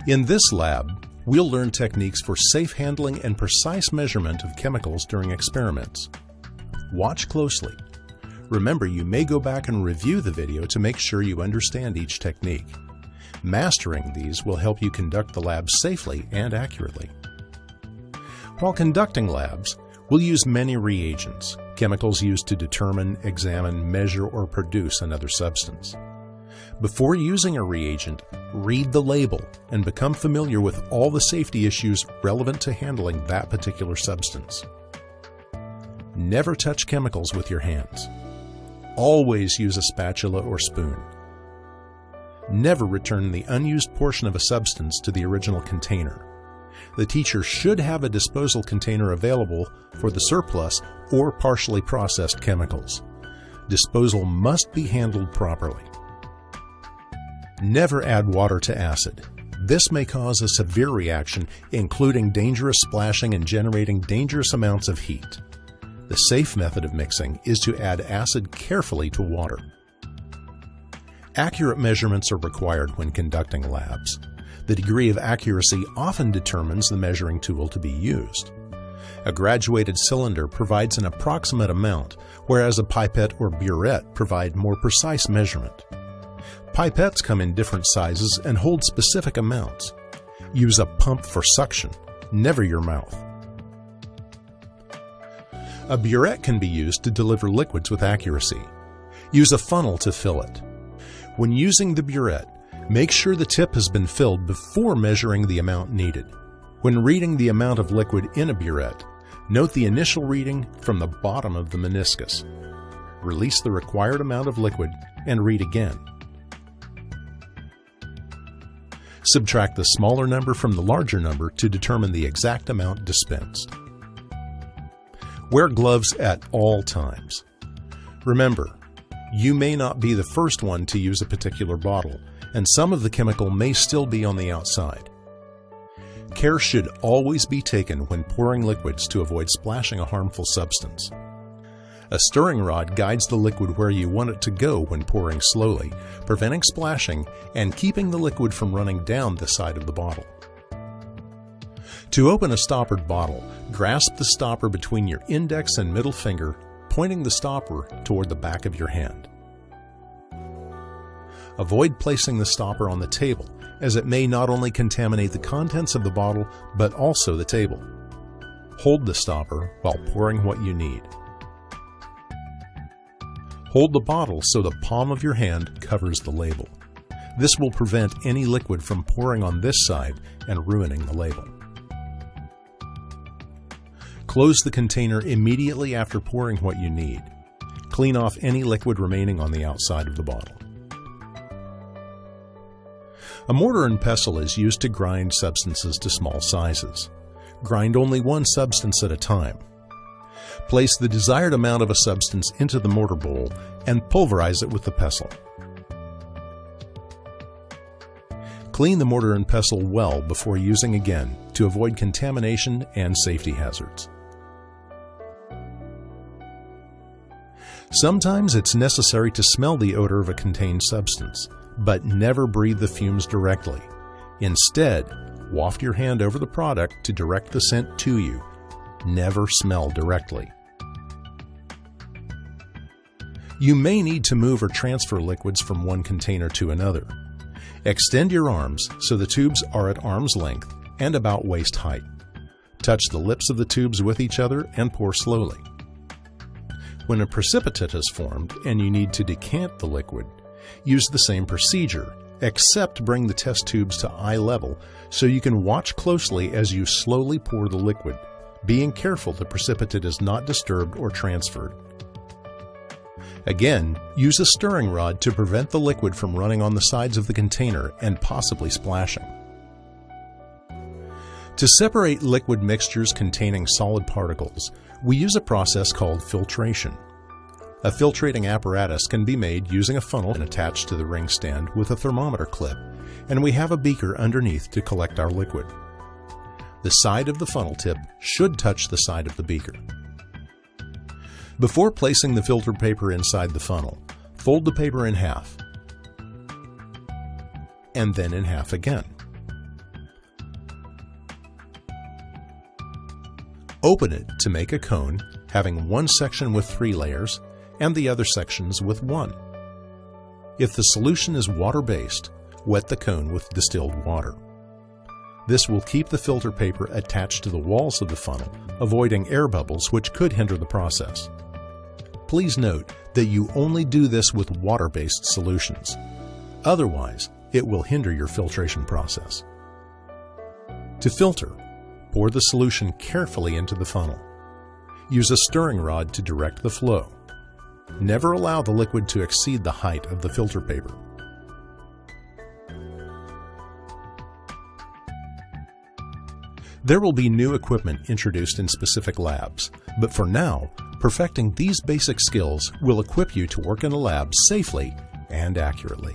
In this lab, we'll learn techniques for safe handling and precise measurement of chemicals during experiments. Watch closely. Remember, you may go back and review the video to make sure you understand each technique. Mastering these will help you conduct the lab safely and accurately. While conducting labs, we'll use many reagents, chemicals used to determine, examine, measure, or produce another substance. Before using a reagent, read the label and become familiar with all the safety issues relevant to handling that particular substance. Never touch chemicals with your hands. Always use a spatula or spoon. Never return the unused portion of a substance to the original container. The teacher should have a disposal container available for the surplus or partially processed chemicals. Disposal must be handled properly. Never add water to acid. This may cause a severe reaction, including dangerous splashing and generating dangerous amounts of heat. The safe method of mixing is to add acid carefully to water. Accurate measurements are required when conducting labs. The degree of accuracy often determines the measuring tool to be used. A graduated cylinder provides an approximate amount, whereas a pipette or burette provide more precise measurement. Pipettes come in different sizes and hold specific amounts. Use a pump for suction, never your mouth. A burette can be used to deliver liquids with accuracy. Use a funnel to fill it. When using the burette, make sure the tip has been filled before measuring the amount needed. When reading the amount of liquid in a burette, note the initial reading from the bottom of the meniscus. Release the required amount of liquid and read again. Subtract the smaller number from the larger number to determine the exact amount dispensed. Wear gloves at all times. Remember, you may not be the first one to use a particular bottle, and some of the chemical may still be on the outside. Care should always be taken when pouring liquids to avoid splashing a harmful substance. A stirring rod guides the liquid where you want it to go when pouring slowly, preventing splashing and keeping the liquid from running down the side of the bottle. To open a stoppered bottle, grasp the stopper between your index and middle finger, pointing the stopper toward the back of your hand. Avoid placing the stopper on the table, as it may not only contaminate the contents of the bottle, but also the table. Hold the stopper while pouring what you need. Hold the bottle so the palm of your hand covers the label. This will prevent any liquid from pouring on this side and ruining the label. Close the container immediately after pouring what you need. Clean off any liquid remaining on the outside of the bottle. A mortar and pestle is used to grind substances to small sizes. Grind only one substance at a time. Place the desired amount of a substance into the mortar bowl and pulverize it with the pestle. Clean the mortar and pestle well before using again to avoid contamination and safety hazards. Sometimes it's necessary to smell the odor of a contained substance, but never breathe the fumes directly. Instead, waft your hand over the product to direct the scent to you. Never smell directly. You may need to move or transfer liquids from one container to another. Extend your arms so the tubes are at arm's length and about waist height. Touch the lips of the tubes with each other and pour slowly. When a precipitate has formed and you need to decant the liquid, use the same procedure, except bring the test tubes to eye level so you can watch closely as you slowly pour the liquid, being careful the precipitate is not disturbed or transferred. Again, use a stirring rod to prevent the liquid from running on the sides of the container and possibly splashing. To separate liquid mixtures containing solid particles, we use a process called filtration. A filtrating apparatus can be made using a funnel and attached to the ring stand with a thermometer clip, and we have a beaker underneath to collect our liquid. The side of the funnel tip should touch the side of the beaker. Before placing the filter paper inside the funnel, fold the paper in half, and then in half again. Open it to make a cone having one section with 3 layers and the other sections with 1. If the solution is water-based, wet the cone with distilled water. This will keep the filter paper attached to the walls of the funnel, avoiding air bubbles which could hinder the process. Please note that you only do this with water-based solutions. Otherwise, it will hinder your filtration process. To filter, pour the solution carefully into the funnel. Use a stirring rod to direct the flow. Never allow the liquid to exceed the height of the filter paper. There will be new equipment introduced in specific labs, but for now, perfecting these basic skills will equip you to work in a lab safely and accurately.